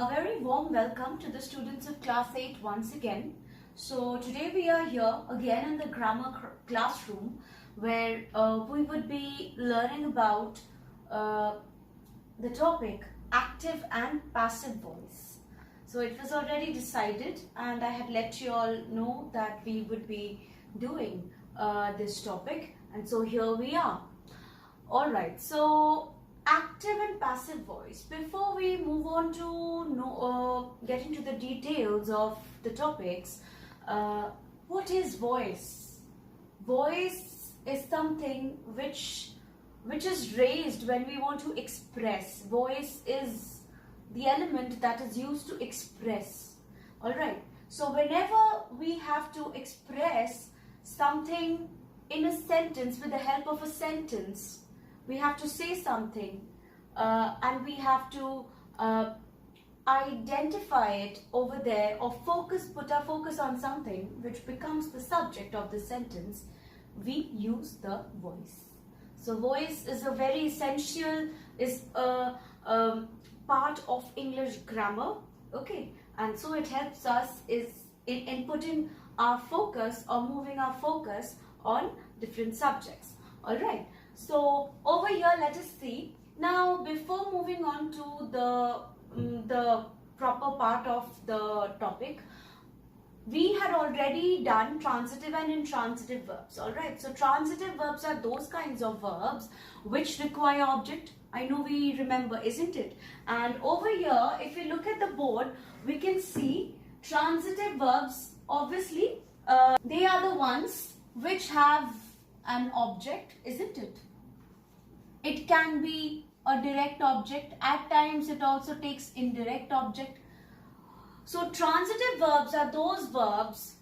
A very warm welcome to the students of class 8 once again. So today we are here again in the grammar classroom where we would be learning about the topic active and passive voice. So it was already decided and I had let you all know that we would be doing this topic, and so here we are. Alright, so active and passive voice. Before we move on to get into the details of the topics, what is voice? Voice is something which is raised when we want to express. Voice is the element that is used to express. Alright, so whenever we have to express something in a sentence with the help of a sentence, we have to say something and we have to identify it over there, or put our focus on something which becomes the subject of the sentence. We use the voice. So voice is a very essential, is a part of English grammar, okay, and so it helps us in putting our focus or moving our focus on different subjects. All right. So over here, let us see. Now, before moving on to the proper part of the topic, we had already done transitive and intransitive verbs. All right. So transitive verbs are those kinds of verbs which require object. I know we remember, isn't it? And over here, if you look at the board, we can see transitive verbs. Obviously, they are the ones which have an object, isn't it? It can be a direct object. At times it also takes indirect object. So transitive verbs are those verbs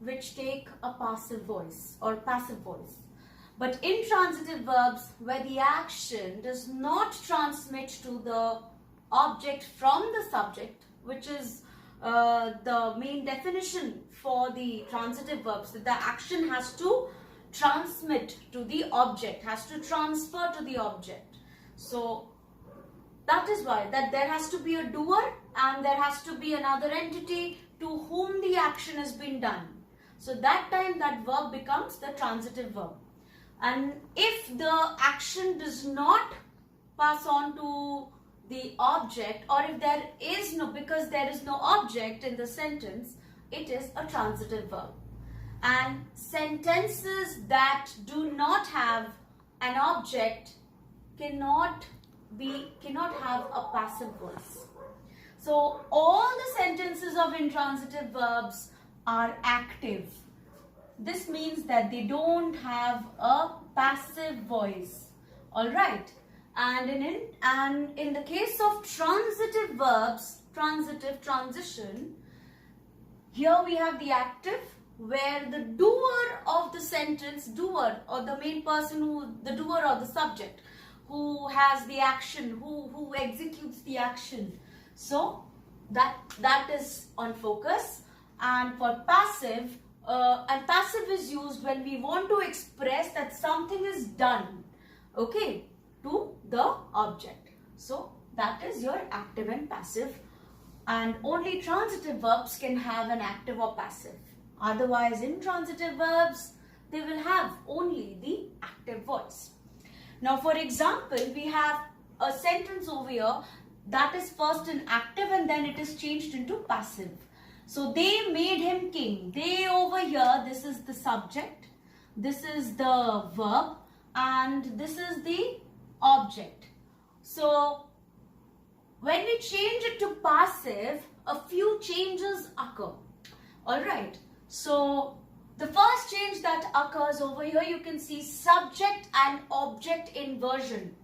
which take a passive voice or passive voice. But intransitive verbs, where the action does not transmit to the object from the subject, which is the main definition for the transitive verbs, that the action has to transmit to the object, has to transfer to the object. So that is why that there has to be a doer and there has to be another entity to whom the action has been done. So that time that verb becomes the transitive verb. And if the action does not pass on to the object, or if there is no, because there is no object in the sentence, it is a transitive verb. And sentences that do not have an object cannot have a passive voice. So all the sentences of intransitive verbs are active. This means that they don't have a passive voice. All right. And in the case of transitive verbs, transitive, transition, here we have the active, where the doer of the sentence, doer or the main person, the doer or the subject who has the action, who executes the action. So that is on focus. And for passive, and passive is used when we want to express that something is done, okay, to the object. So that is your active and passive, and only transitive verbs can have an active or passive. Otherwise, intransitive verbs, they will have only the active voice. Now, for example, we have a sentence over here that is first in active and then it is changed into passive. So, they made him king. They over here, this is the subject, this is the verb, and this is the object. So, when we change it to passive, a few changes occur. Alright. So, the first change that occurs over here, you can see subject and object inversion.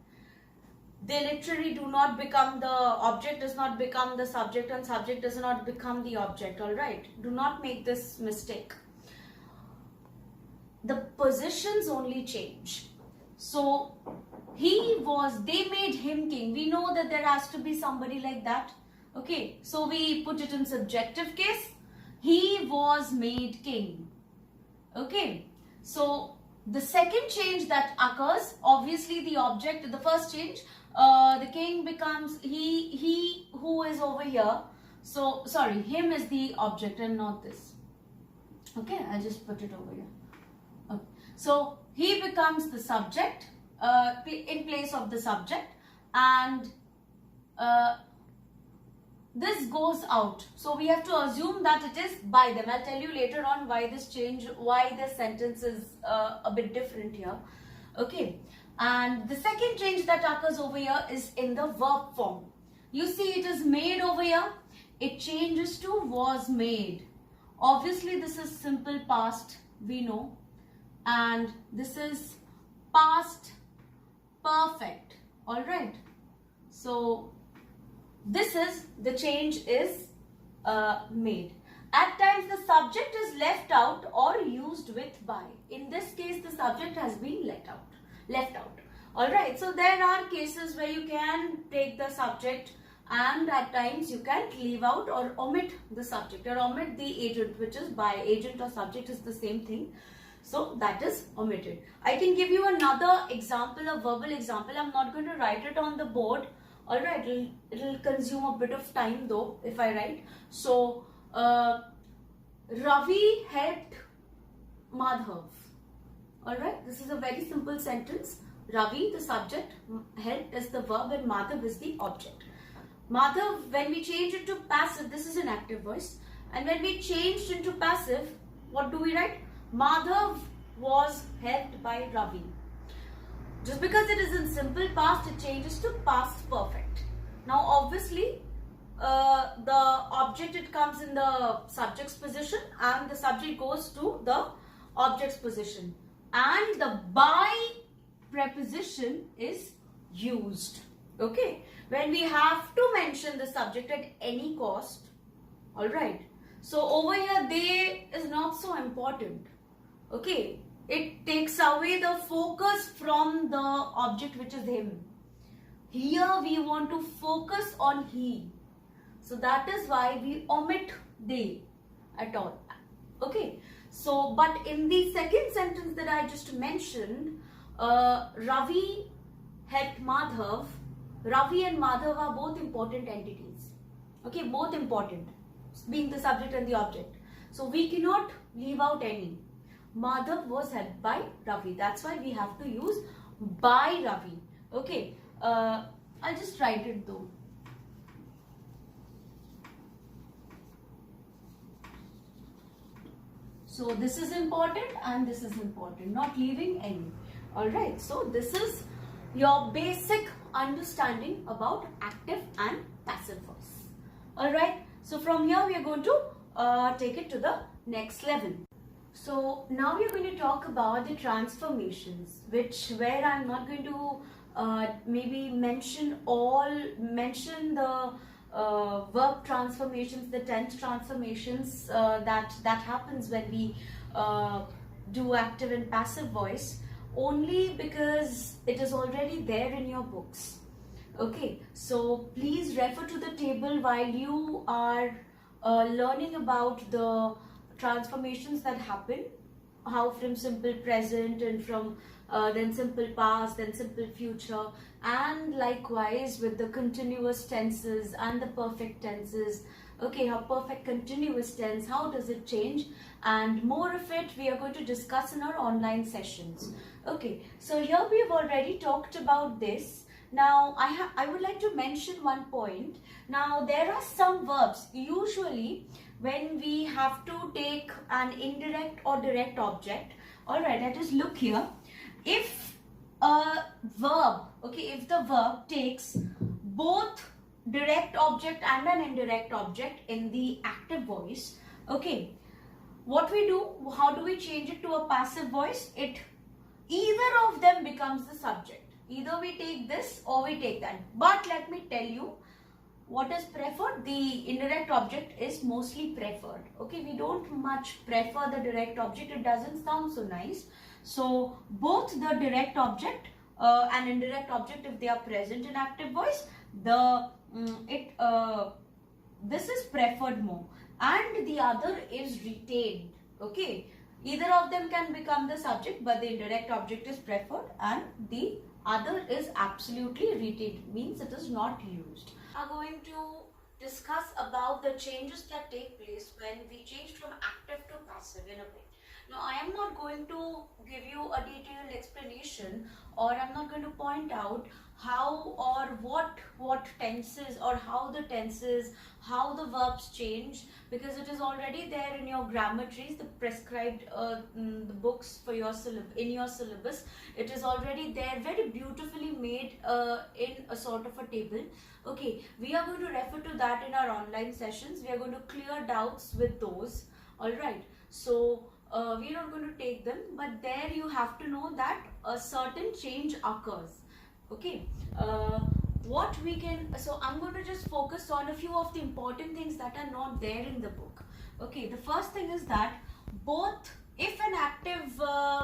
They literally do not become, the object does not become the subject and subject does not become the object. Alright, do not make this mistake. The positions only change. So, they made him king. We know that there has to be somebody like that. Okay, so we put it in subjective case. He was made king. Okay, so the second change that occurs, obviously the object, the first change, the king becomes he who is over here. So sorry, him is the object and not this. Okay, I'll just put it over here. Okay. So he becomes the subject in place of the subject, and this goes out. So we have to assume that it is by them. I'll tell you later on why this change, why this sentence is a bit different here. Okay. And the second change that occurs over here is in the verb form. You see it is made over here. It changes to was made. Obviously this is simple past, we know. And this is past perfect. Alright. So this is the change is made. At times the subject is left out or used with by. In this case the subject has been left out. Alright, so there are cases where you can take the subject and at times you can leave out or omit the subject or omit the agent, which is by. Agent or subject is the same thing. So that is omitted. I can give you another example, a verbal example. I'm not going to write it on the board. Alright, it'll consume a bit of time though if I write. So Ravi helped Madhav. Alright, this is a very simple sentence. Ravi, the subject, helped is the verb and Madhav is the object. Madhav, when we change it to passive, this is an active voice. And when we changed into passive, what do we write? Madhav was helped by Ravi. Just because it is in simple past, it changes to past perfect. Now obviously, the object, it comes in the subject's position and the subject goes to the object's position. And the by preposition is used. Okay. When we have to mention the subject at any cost. Alright. So over here, they is not so important. Okay. It takes away the focus from the object, which is him. Here we want to focus on he. So that is why we omit they at all. Okay. So, but in the second sentence that I just mentioned, Ravi helped Madhav. Ravi and Madhav are both important entities. Okay, both important, being the subject and the object. So we cannot leave out any. Madhav was helped by Ravi. That's why we have to use by Ravi. Okay, I'll just write it though. So this is important and this is important, not leaving any. Alright, so this is your basic understanding about active and passive voice. Alright, so from here we are going to take it to the next level. So now we are going to talk about the transformations, where I'm not going to maybe mention the verb transformations, the tense transformations that happens when we do active and passive voice, only because it is already there in your books. Okay, so please refer to the table while you are learning about the transformations that happen, how from simple present and from then simple past, then simple future, and likewise with the continuous tenses and the perfect tenses. Okay, how perfect continuous tense, how does it change, and more of it we are going to discuss in our online sessions. Okay, so here we have already talked about this. Now I would like to mention one point. Now there are some verbs, usually when we have to take an indirect or direct object. Alright, let us look here. If a verb, okay, if the verb takes both direct object and an indirect object in the active voice, okay, what we do, how do we change it to a passive voice? Either of them becomes the subject. Either we take this or we take that. But let me tell you what is preferred. The indirect object is mostly preferred. Okay, we don't much prefer the direct object. It doesn't sound so nice. So both the direct object and indirect object, if they are present in active voice, this is preferred more, and the other is retained. Okay, either of them can become the subject, but the indirect object is preferred and the Other is absolutely retained, means it is not used. We are going to discuss about the changes that take place when we change from active to passive in a way. Now, I am not going to give you a detailed explanation, or I'm not going to point out how or what tenses or how the tenses, how the verbs change, because it is already there in your grammar trees, the prescribed the books for your in your syllabus. It is already there, very beautifully made in a sort of a table. Okay, we are going to refer to that in our online sessions. We are going to clear doubts with those. All right, so we are not going to take them, but there you have to know that a certain change occurs. Okay, what we can, so I'm going to just focus on a few of the important things that are not there in the book. Okay, the first thing is that both, if an active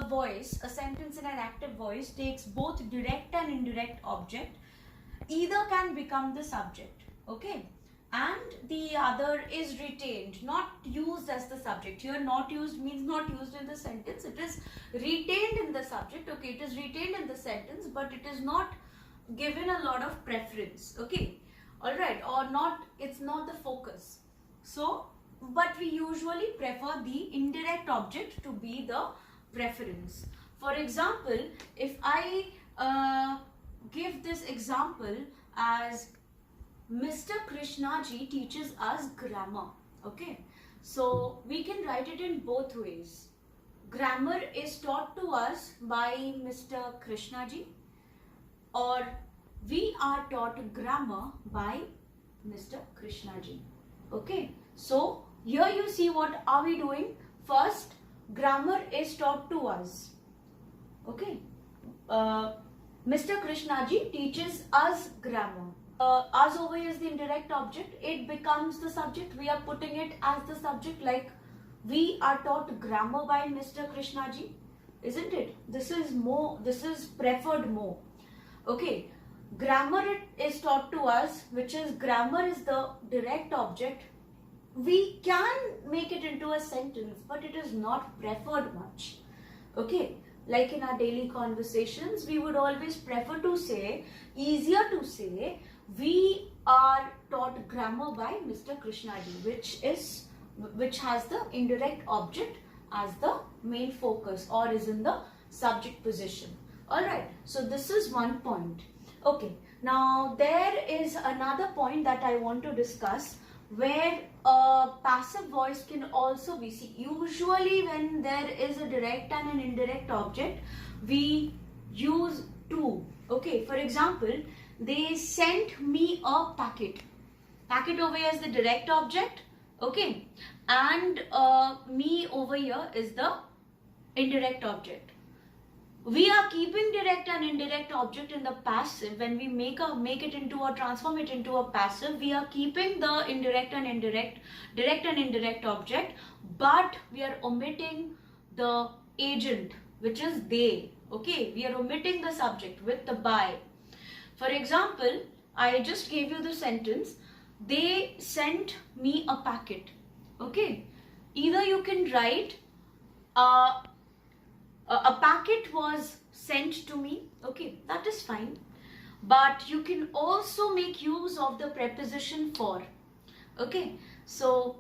voice, a sentence in an active voice takes both direct and indirect object, either can become the subject. Okay, and the other is retained, not used as the subject. Here not used means not used in the sentence, it is retained in the subject. Okay, it is retained in the sentence, but it is not given a lot of preference. Okay, all right, or not, it's not the focus. So, but we usually prefer the indirect object to be the preference. For example, if I give this example as Mr. Krishnaji teaches us grammar. Okay, so we can write it in both ways. Grammar is taught to us by Mr. Krishnaji, or we are taught grammar by Mr. Krishnaji. Okay, so here you see what are we doing. First, grammar is taught to us. Okay, Mr. Krishnaji teaches us grammar. Us over here is the indirect object. It becomes the subject. We are putting it as the subject, like we are taught grammar by Mr. Krishnaji, isn't it? This is more, this is preferred more. Okay, grammar is taught to us, which is grammar is the direct object. We can make it into a sentence, but it is not preferred much. Okay, like in our daily conversations, we would always prefer to say, easier to say, we are taught grammar by Mr. Krishnaji, which has the indirect object as the main focus, or is in the subject position. Alright, so this is one point. Okay, now there is another point that I want to discuss, where a passive voice can also be seen. Usually when there is a direct and an indirect object, we use two. Okay, for example, they sent me a packet. Packet over here is the direct object. Okay, and me over here is the indirect object. We are keeping direct and indirect object in the passive. When we make it into or transform it into a passive, we are keeping the direct and indirect object, but we are omitting the agent, which is they. Okay, we are omitting the subject with the by. For example, I just gave you the sentence, they sent me a packet. Okay, either you can write a packet was sent to me. Okay, that is fine, but you can also make use of the preposition for. Okay, so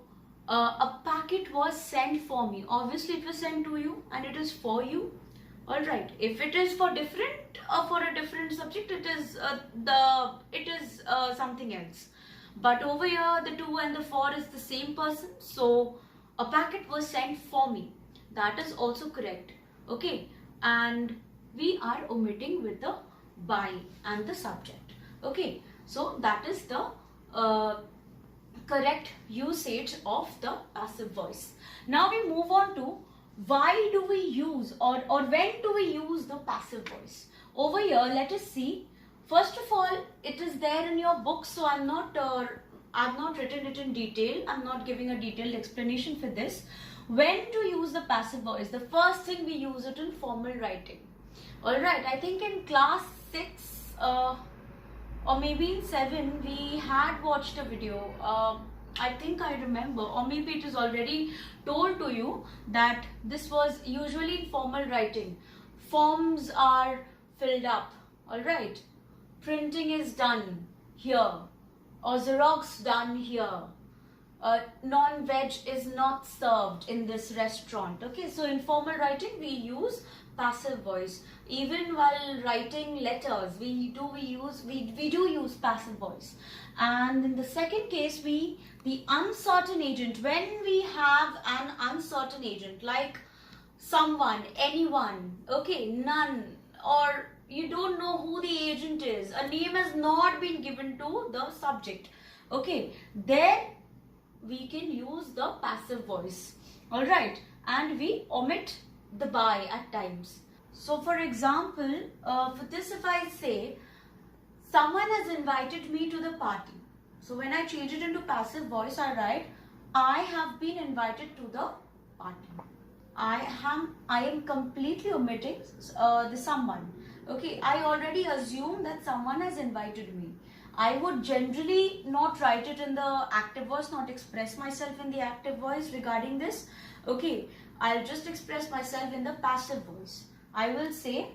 a packet was sent for me. Obviously it was sent to you and it is for you. All right, if it is for a different subject, it is something else. But over here the to and the for is the same person, so a packet was sent for me. That is also correct. Okay, and we are omitting with the by and the subject. Okay, so that is the correct usage of the passive voice. Now we move on to why do we use or when do we use the passive voice. Over here, let us see. First of all, it is there in your book, so I've not written it in detail. I'm not giving a detailed explanation for this. When to use the passive voice? The first thing, we use it in formal writing. Alright, I think in class 6 or maybe in 7 we had watched a video. I think I remember, or maybe it is already told to you, that this was usually in formal writing. Forms are filled up. Alright, printing is done here, or Xerox done here. Non-veg is not served in this restaurant. Okay, so in formal writing we use passive voice. Even while writing letters, we do use passive voice. And in the second case, the uncertain agent, when we have an uncertain agent like someone, anyone, okay, none, or you don't know who the agent is, a name has not been given to the subject, okay, there we can use the passive voice. All right, and we omit the by at times. So for example, for this, if I say someone has invited me to the party, so when I change it into passive voice, I write I have been invited to the party. I am completely omitting the someone. Okay, I already assume that someone has invited me. I would generally not write it in the active voice, not express myself in the active voice regarding this. Okay, I'll just express myself in the passive voice. I will say,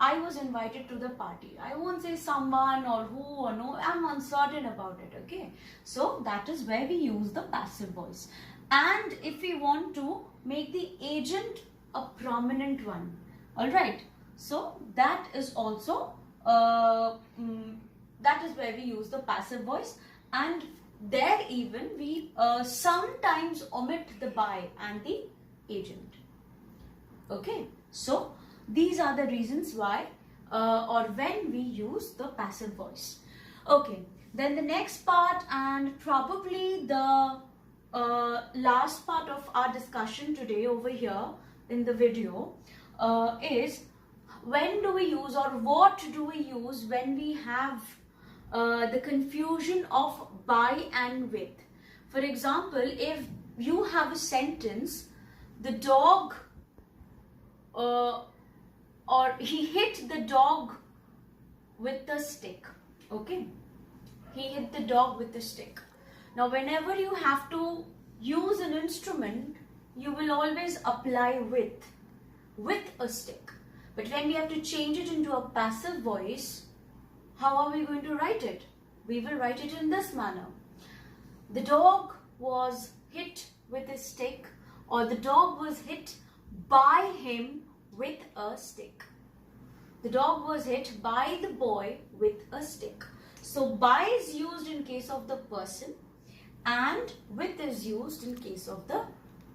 I was invited to the party. I won't say someone or who or no, I'm uncertain about it, okay? So that is where we use the passive voice. And if we want to make the agent a prominent one, alright? So that is also, that is where we use the passive voice, and there even we sometimes omit the by and the agent. Okay, so these are the reasons why or when we use the passive voice. Okay, then the next part, and probably the last part of our discussion today over here in the video is when do we use, or what do we use when we have the confusion of by and with. For example, if you have a sentence, the dog or he hit the dog with the stick. Okay, he hit the dog with the stick. Now whenever you have to use an instrument, you will always apply with a stick. But when we have to change it into a passive voice, how are we going to write it? We will write it in this manner. The dog was hit with a stick, or the dog was hit by him with a stick. The dog was hit by the boy with a stick. So by is used in case of the person and with is used in case of the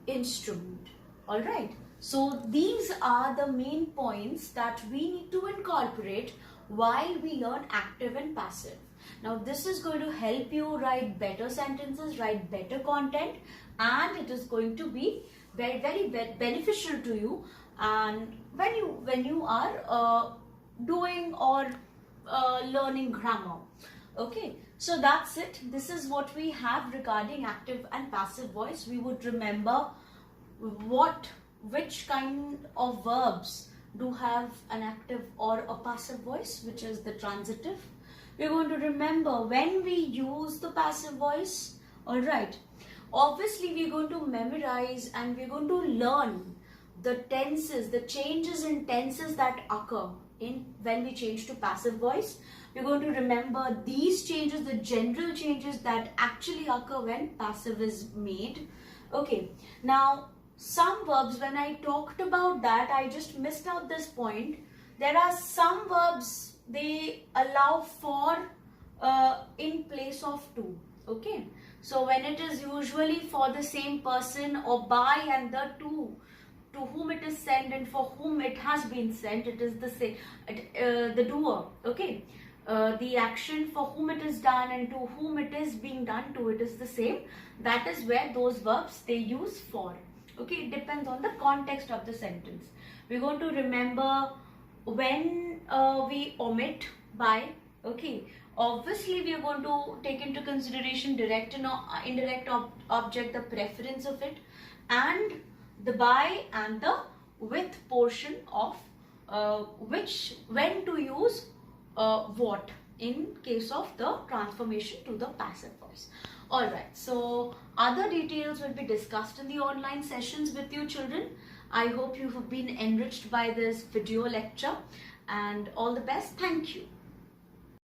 instrument. Alright. So these are the main points that we need to incorporate while we learn active and passive. Now this is going to help you write better sentences, write better content, and it is going to be very, very beneficial to you and when you are doing or learning grammar. Okay, so that's it. This is what we have regarding active and passive voice. We would remember which kind of verbs do have an active or a passive voice, which is the transitive. We're going to remember when we use the passive voice. All right. Obviously, we're going to memorize and we're going to learn the tenses, the changes in tenses that occur when we change to passive voice. We're going to remember these changes, the general changes that actually occur when passive is made. Okay. Now, some verbs, when I talked about that, I just missed out this point. There are some verbs, they allow for in place of to. Okay. So when it is usually for the same person or by and the to whom it is sent and for whom it has been sent, it is the same, the doer. Okay. The action for whom it is done and to whom it is being done to, it is the same. That is where those verbs they use for. Okay, it depends on the context of the sentence. We're going to remember when we omit by. Okay, obviously we are going to take into consideration direct and indirect object, the preference of it, and the by and the with portion of when to use what in case of the transformation to the passive voice. Alright, so other details will be discussed in the online sessions with you children. I hope you have been enriched by this video lecture, and all the best. Thank you.